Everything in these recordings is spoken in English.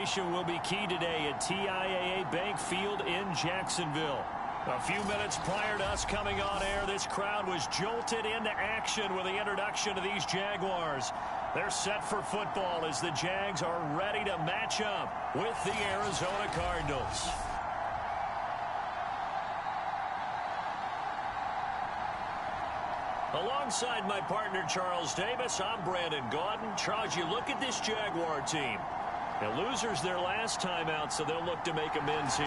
Will be key today at TIAA Bank Field in Jacksonville. A few minutes prior to us coming on air, this crowd was jolted into action with the introduction of these Jaguars. They're set for football as the Jags are ready to match up with the Arizona Cardinals. Alongside my partner Charles Davis, I'm Brandon Gaudin. Charles, you look at this Jaguar team. Now, losers their last time out, so they'll look to make amends here.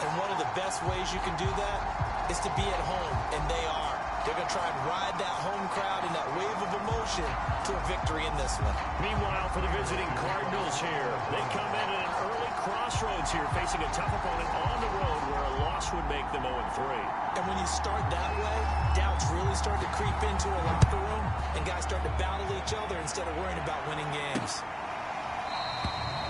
And one of the best ways you can do that is to be at home, and they are. They're going to try and ride that home crowd and that wave of emotion to a victory in this one. Meanwhile, for the visiting Cardinals here, they come in at an early crossroads here, facing a tough opponent on the road where a loss would make them 0-3. And when you start that way, doubts really start to creep into a locker room, and guys start to battle each other instead of worrying about winning games.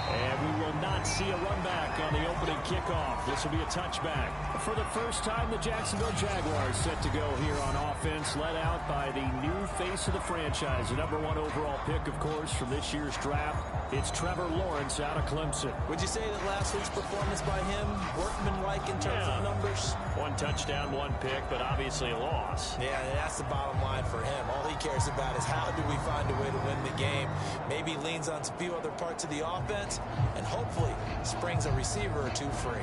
And we will not see a run back on the opening kickoff. This will be a touchback. For the first time, the Jacksonville Jaguars set to go here on offense, led out by the new face of the franchise, the #1 overall pick, of course, from this year's draft. It's Trevor Lawrence out of Clemson. Would you say that last week's performance by him, workmanlike in terms of numbers? 1 touchdown, 1 pick, but obviously a loss. Yeah, that's the bottom line for him. All he cares about is how do we find a way to win the game. Maybe leans on a few other parts of the offense, and hopefully springs a receiver or two free.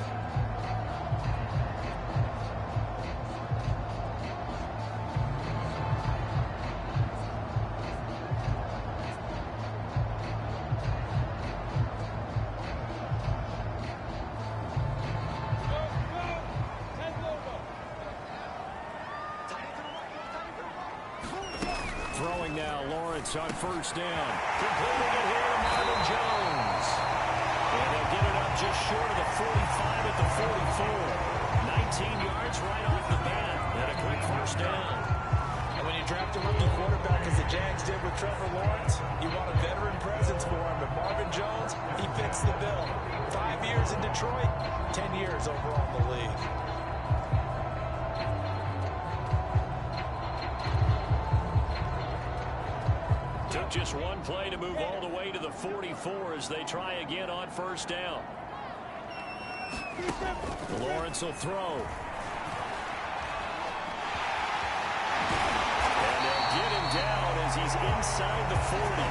Throwing now, Lawrence on first down. Completing it here to Marvin Jones. And they'll get it up just short of the 45 at the 44. 19 yards right off the bat. And a quick first down. And when you draft a rookie quarterback, as the Jags did with Trevor Lawrence, you want a veteran presence for him. But Marvin Jones, he fits the bill. 5 years in Detroit, 10 years overall in the league. Took just one play to move all the way to the 44 as they try again on first down. Lawrence will throw. And they'll get him down as he's inside the 40.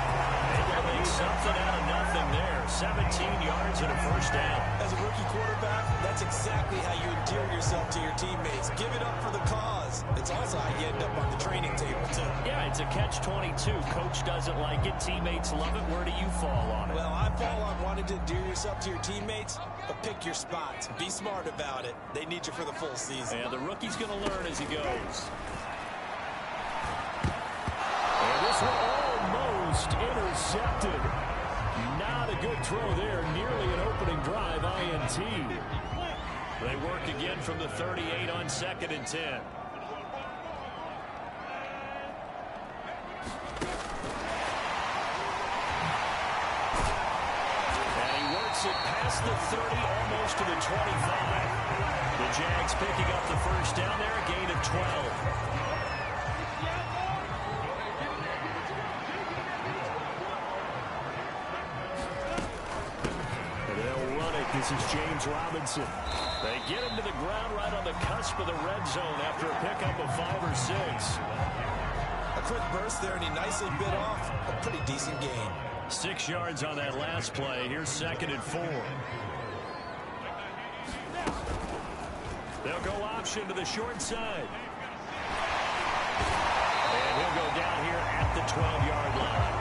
Able to make something out of nothing there. 17 yards and a first down. As a rookie quarterback, that's exactly how you endear yourself to your teammates. Give it up for the cause. It's also how you end up on the training table, too. Yeah, it's a catch-22. Coach doesn't like it. Teammates love it. Where do you fall on it? Well, I fall on wanting to endear yourself to your teammates, but pick your spots. Be smart about it. They need you for the full season. And the rookie's going to learn as he goes. And this one almost intercepted. Not a good throw there. Nearly an opening drive, INT. They work again from the 38 on 2nd and 10. And he works it past the 30, almost to the 25. The Jags picking up the first down there, a gain of 12. This is James Robinson. They get him to the ground right on the cusp of the red zone after a pickup of 5 or 6. A quick burst there, and he nicely bit off a pretty decent gain. 6 yards on that last play. Here's 2nd and 4. They'll go option to the short side. And he'll go down here at the 12-yard line.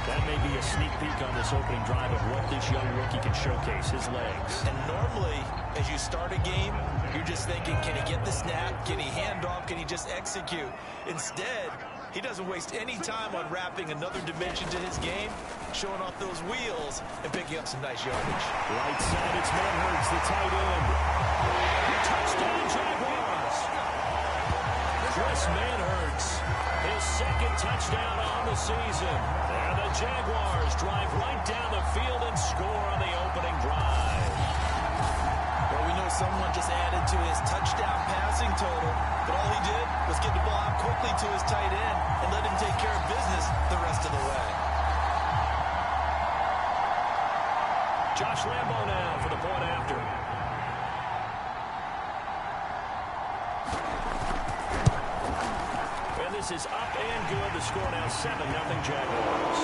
That may be a sneak peek on this opening drive of what this young rookie can showcase, his legs. And normally, as you start a game, you're just thinking, can he get the snap? Can he hand off? Can he just execute? Instead, he doesn't waste any time on wrapping another dimension to his game, showing off those wheels, and picking up some nice yardage. Right side, it's Manhurts, the tight end. Touchdown, Jaguars! Chris Manhurts, his 2nd touchdown on the season. And the Jaguars drive right down the field and score on the opening drive. Well, we know someone just added to his touchdown passing total, but all he did was get the ball out quickly to his tight end and let him take care of business the rest of the way. Josh Lambo now for the point after. And this is up and good. The score now 7-0 Jaguars.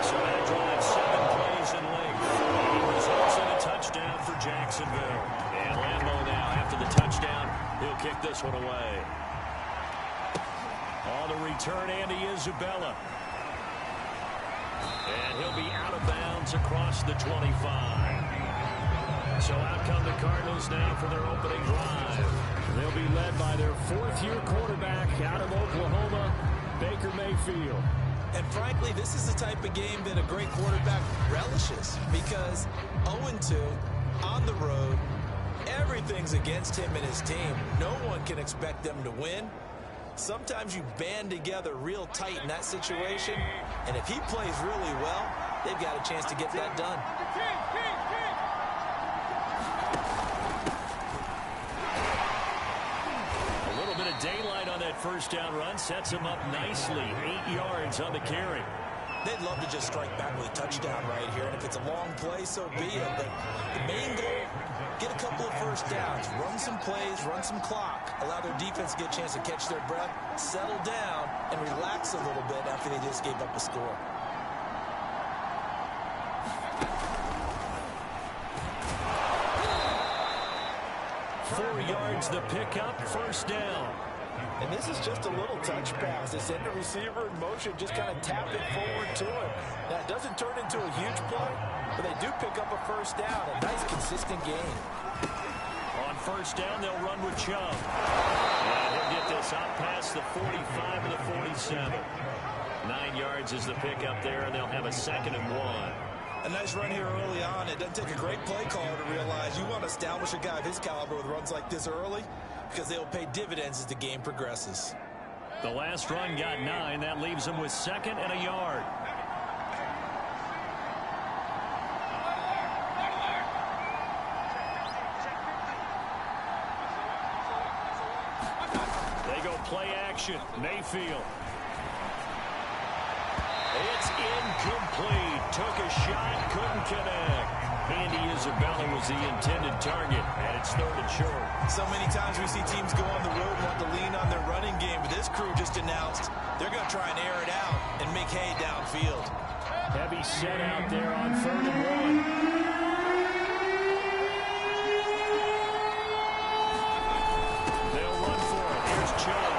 So that drive 7 plays in length. It results in a touchdown for Jacksonville. And Lambo now after the touchdown, he'll kick this one away. On the return, Andy Isabella. And he'll be out of bounds across the 25. So out come the Cardinals now for their opening drive. They'll be led by their fourth-year quarterback out of Oklahoma, Baker Mayfield. And frankly, this is the type of game that a great quarterback relishes because 0-2 on the road, everything's against him and his team. No one can expect them to win. Sometimes you band together real tight in that situation, and if he plays really well, they've got a chance to get that done. A little bit of daylight on that first down run sets him up nicely. 8 yards on the carry. They'd love to just strike back with a touchdown right here, and if it's a long play, so be it. But the main goal, get a couple of first downs, run some plays, run some clock, allow their defense to get a chance to catch their breath, settle down, and relax a little bit after they just gave up a score. Four yards the pickup, first down. And this is just a little touch pass. They send the receiver in motion, just kind of tap it forward to him. Now, it doesn't turn into a huge play, but they do pick up a first down. A nice, consistent game. On first down, they'll run with Chubb. And he'll get this out past the 45 and the 47. 9 yards is the pickup there, and they'll have a 2nd and 1. A nice run here early on. It doesn't take a great play caller to realize you want to establish a guy of his caliber with runs like this early because they'll pay dividends as the game progresses. The last run got 9. That leaves them with 2nd and a yard. They go play action. Mayfield. It's incomplete. Took a shot, couldn't connect. Andy Isabella was the intended target, and it's 3rd and short. So many times we see teams go on the road and want to lean on their running game, but this crew just announced they're going to try and air it out and make hay downfield. Heavy set out there on 3rd and 1. They'll run for it. Here's Chubb.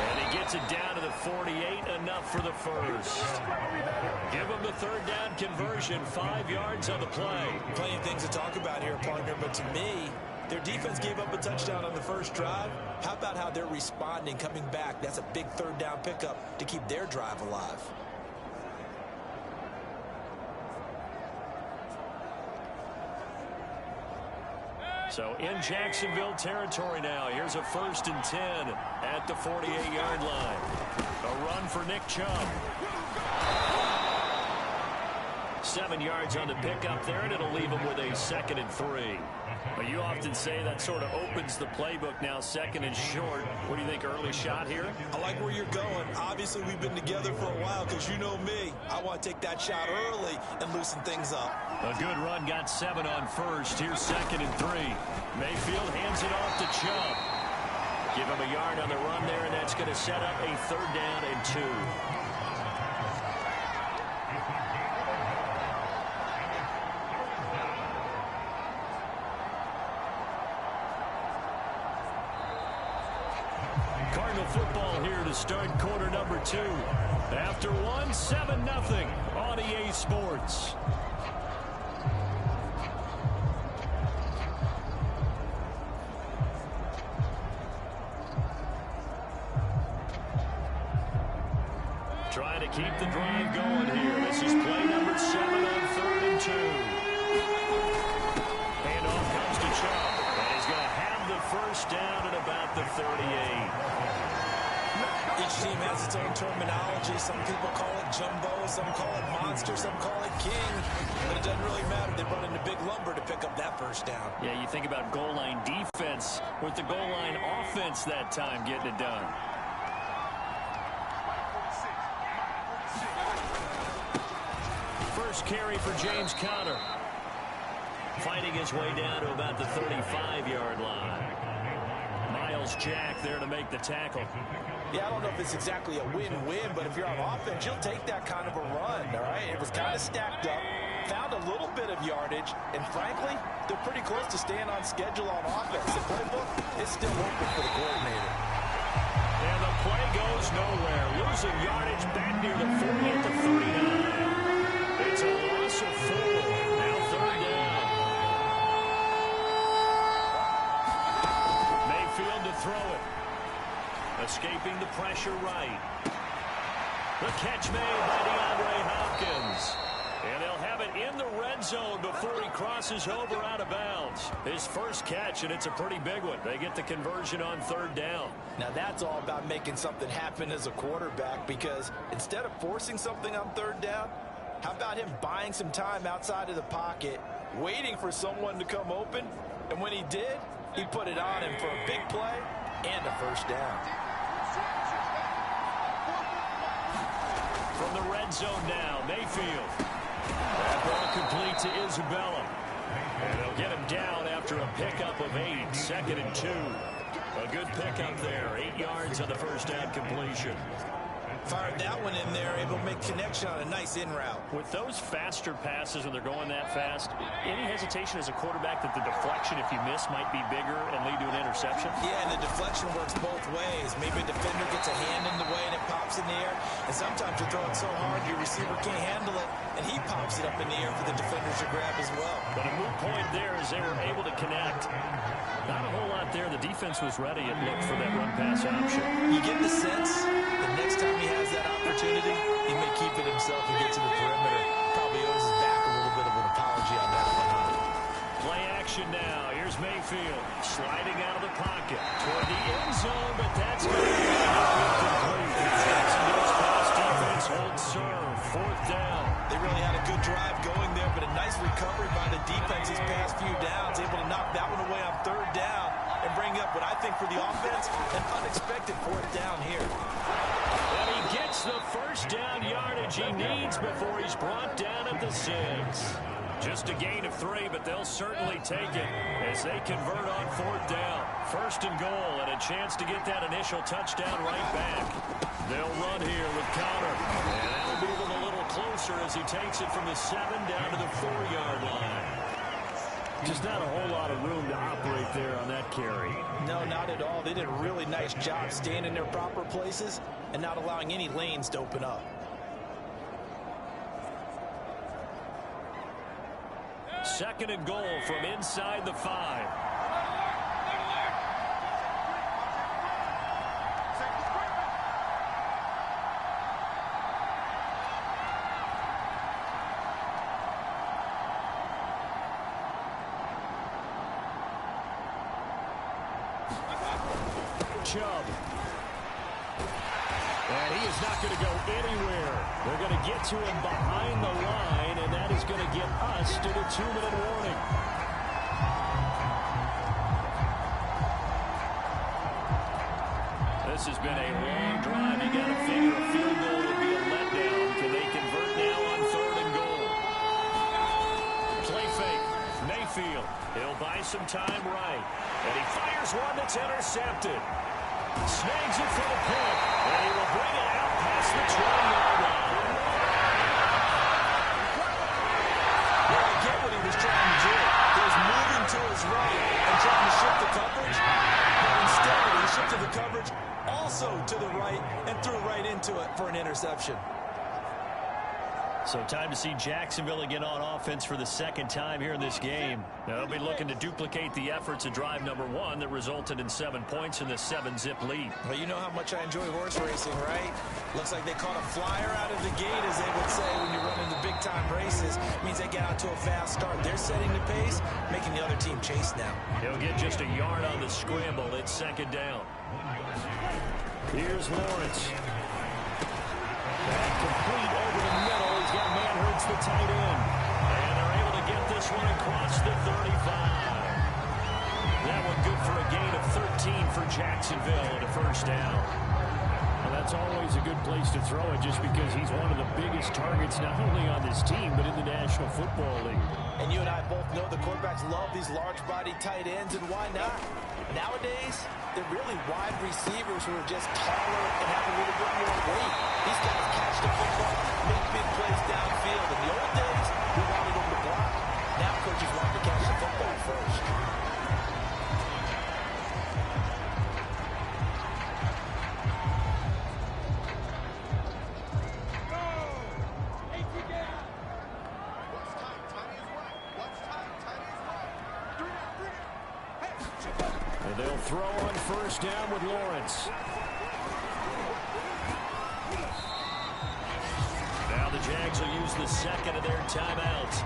And he gets it down to the 48, enough for the first. Give them the 3rd down conversion, 5 yards on the play. Plenty of things to talk about here, partner, but to me, their defense gave up a touchdown on the first drive. How about how they're responding, coming back? That's a big 3rd down pickup to keep their drive alive. So in Jacksonville territory now. Here's a 1st and 10 at the 48-yard line. A run for Nick Chubb. 7 yards on the pickup there, and it'll leave him with a 2nd and 3. But you often say that sort of opens the playbook now, 2nd and short. What do you think, early shot here? I like where you're going. Obviously, we've been together for a while because you know me. I want to take that shot early and loosen things up. A good run, got 7 on first. Here's 2nd and 3. Mayfield hands it off to Chubb. Give him a yard on the run there, and that's going to set up a 3rd down and 2. Cardinal football here to start quarter number 2. After 1, 7-0 on EA Sports. Trying to keep the drive going here. This is play number 7 on 3rd and 2. Handoff comes to Chubb. And he's going to have the first down at about the 38. Each team has its own terminology. Some people call it jumbo, some call it monster, some call it king. But it doesn't really matter. They run into big lumber to pick up that first down. Yeah, you think about goal line defense with the goal line offense that time getting it done. first carry for James Conner. Fighting his way down to about the 35-yard line. Miles Jack there to make the tackle. Yeah, I don't know if it's exactly a win-win, but if you're on offense, you'll take that kind of a run, all right? It was kind of stacked up, found a little bit of yardage, and frankly, they're pretty close to staying on schedule on offense. The playbook is still open for the coordinator. And the play goes nowhere. Losing yardage back near the 40 at the 39. It's a loss of 4. Now third down. Mayfield to throw it. Escaping the pressure right. The catch made by DeAndre Hopkins. And they'll have it in the red zone before he crosses over out of bounds. His first catch, and it's a pretty big one. They get the conversion on third down. Now that's all about making something happen as a quarterback, because instead of forcing something on third down, how about him buying some time outside of the pocket, waiting for someone to come open, and when he did, he put it on him for a big play and a first down. From the red zone now, Mayfield. That ball complete to Isabella. And they'll get him down after a pickup of 8, 2nd and 2. A good pickup there, 8 yards on the first down completion. Fired that one in there, able to make connection on a nice in route. With those faster passes, when they're going that fast, any hesitation as a quarterback that the deflection, if you miss, might be bigger and lead to an interception? Yeah, and the deflection works both ways. Maybe a defender gets a hand in the way and it pops in the air. And sometimes you throw it so hard your receiver can't handle it, and he pops it up in the air for the defenders to grab as well. But a moot point there is they were able to connect. Not a whole lot there. The defense was ready, it looked, for that run-pass option. You get the sense the next time he has that opportunity, he may keep it himself and get to the perimeter. Probably owes his back a little bit of an apology on that one. Play action now. Here's Mayfield sliding out of the pocket toward the end zone, but that's going to be incomplete. Jacksonville's pass defense holds serve. 4th down. They really had a good drive going there, but a nice recovery by the defense these past few downs, able to knock that one away on third down and bring up what I think for the offense, an unexpected 4th down here. And he gets the first down yardage he needs before he's brought down at the 6. Just a gain of 3, but they'll certainly take it as they convert on 4th down. 1st and goal, and a chance to get that initial touchdown right back. They'll run here with Conner, and that'll move him a little closer as he takes it from the 7 down to the 4-yard line. Just not a whole lot of room to operate there on that carry. No, not at all. They did a really nice job staying in their proper places and not allowing any lanes to open up. 2nd and goal from inside the 5. Chubb. And he is not going to go anywhere. They're going to get to him behind the line, and that is going to get us to the 2-minute warning. This has been a long drive. You got to figure a field goal would be a letdown. Can they convert now on 3rd and goal? Play fake. Mayfield. He'll buy some time right. And he fires one that's intercepted. Snags it for the pick, and he will bring it out past the 20-yard line. Well, I get what he was trying to do. He was moving to his right and trying to shift the coverage, but instead he shifted the coverage also to the right and threw right into it for an interception. So time to see Jacksonville again on offense for the 2nd time here in this game. Now they'll be looking to duplicate the efforts of drive number 1 that resulted in 7 points in the 7-zip lead. Well, you know how much I enjoy horse racing, right? Looks like they caught a flyer out of the gate, as they would say when you're running the big-time races. It means they get out to a fast start. They're setting the pace, making the other team chase now. He'll get just a yard on the scramble. It's 2nd down. Here's Lawrence. Back complete over the middle. He's got Manhurts, the tight end. And they're able to get this one across the 35. That one good for a gain of 13 for Jacksonville and a first down. Well, It's always a good place to throw it just because he's one of the biggest targets not only on this team but in the National Football League. And you and I both know the quarterbacks love these large-body tight ends, and why not? Nowadays, they're really wide receivers who are just taller and have a little bit more weight. These guys catch the football, make big plays downfield. In the old days, we wanted them to block. Now coaches want to catch the football first. And they'll throw on first down with Lawrence. Now the Jags will use the second of their timeouts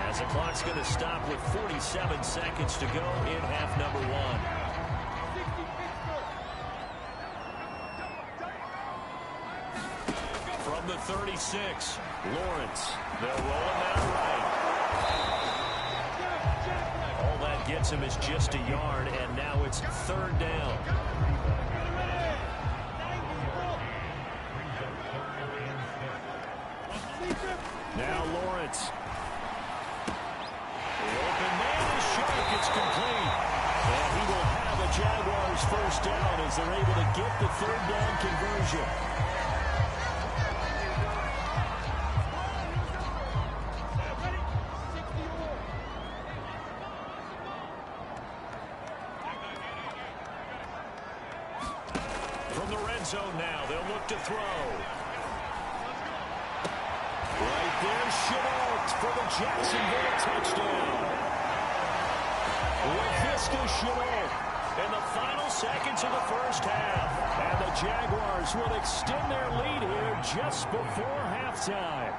as the clock's going to stop with 47 seconds to go in half number one. From the 36, Lawrence. They'll roll him out right. All that gets him is just a yard, and now it's third down. Now Lawrence. The open man is sharp. It's complete. And he will have a Jaguars first down as they're able to get the third down conversion. From the red zone now, they'll look to throw. Right there, Chenault for the Jacksonville touchdown. LaVisca Chenault in the final seconds of the first half. And the Jaguars will extend their lead here just before halftime.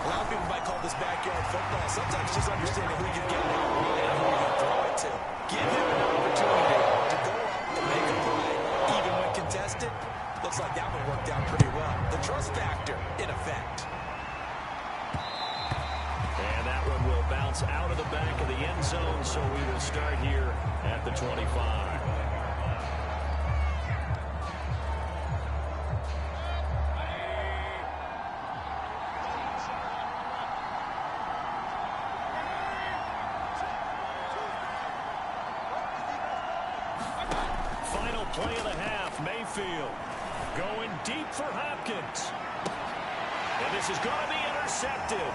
A lot of people might call this backyard football. Sometimes just understanding who you get and who you throw it to. Give him an opportunity to go up and make a play, even when contested. Looks like that one worked out pretty well. The trust factor, in effect. And that one will bounce out of the back of the end zone, so we will start here at the 25. Final play of the half, Mayfield. Going deep for Hopkins. And this is going to be intercepted.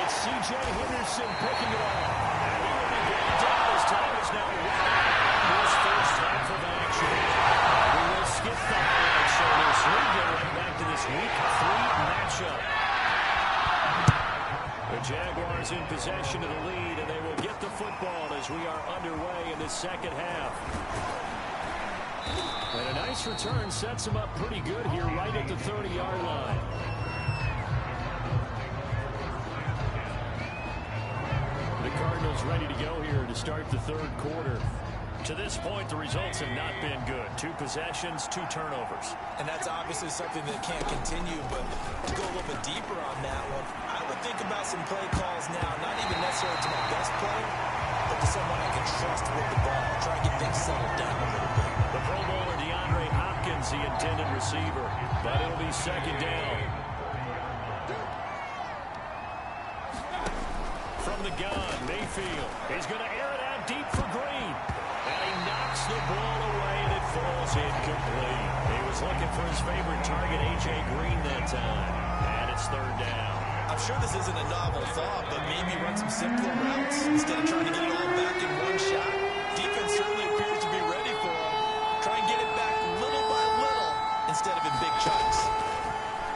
It's C.J. Henderson picking it up. And he will be brought down as time is now running. His first half of action. We will skip the highlights on this. We go right back to this week 3 matchup. The Jaguars in possession of the lead, and they will get the football as we are underway in the second half. And a nice return sets him up pretty good here right at the 30-yard line. The Cardinals ready to go here to start the third quarter. To this point, the results have not been good. 2 possessions, 2 turnovers. And that's obviously something that can't continue, but to go a little bit deeper on that one, I would think about some play calls now, not even necessarily to my best player, but to someone I can trust with the ball. Try to get things settled down a little bit. The Pro Bowler DeAndre Hopkins, the intended receiver, but it'll be second down. From the gun, Mayfield. He's going to air it out deep for Green. And he knocks the ball away, and it falls incomplete. He was looking for his favorite target, A.J. Green, that time. And it's third down. I'm sure this isn't a novel thought, but maybe run some simpler routes instead of trying to get it all back in one shot. Defense certainly appears to be ready for him. Try and get it back little by little instead of in big chunks.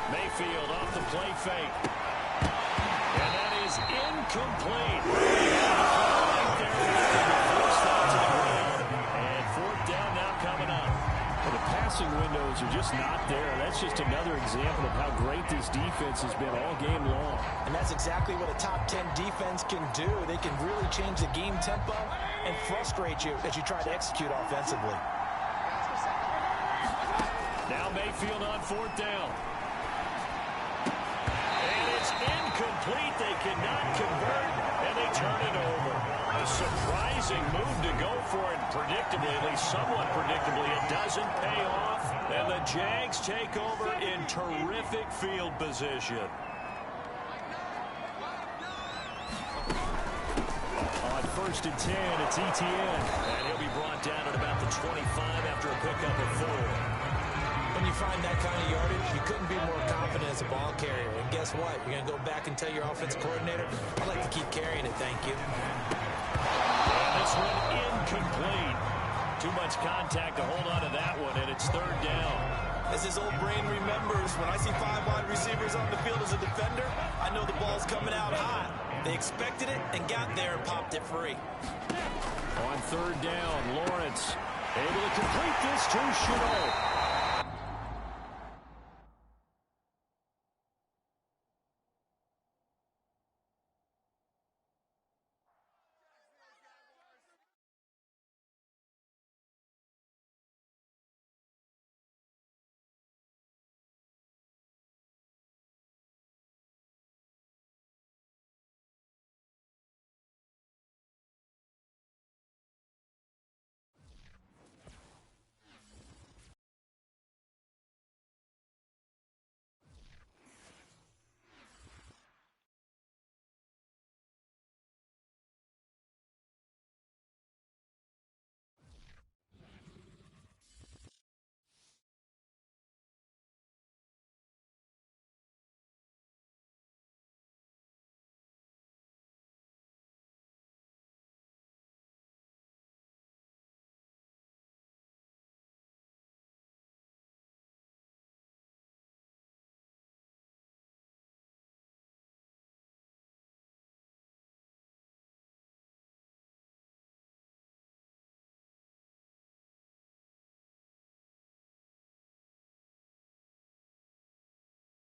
Mayfield off the play fake. And that is incomplete. And fourth down now coming up. Well, the passing windows are just not there. That's just another example of how great this defense has been all game long. And that's exactly what a top 10 defense can do. They can really change the game tempo and frustrate you as you try to execute offensively. Now Mayfield on fourth down. And it's incomplete. They cannot convert, and they turn it over. A surprise amazing move to go for it predictably, at least somewhat predictably. It doesn't pay off, and the Jags take over in terrific field position. On 1st and 10, it's Etienne, and he'll be brought down at about the 25 after a pickup of 4. When you find that kind of yardage, you couldn't be more confident as a ball carrier. And guess what? You're going to go back and tell your offensive coordinator, I'd like to keep carrying it, thank you. And this one incomplete. Too much contact to hold on to that one, and it's 3rd down. As his old brain remembers, when I see 5 wide receivers on the field as a defender, I know the ball's coming out hot. They expected it and got there and popped it free. On 3rd down, Lawrence able to complete this to Chenault.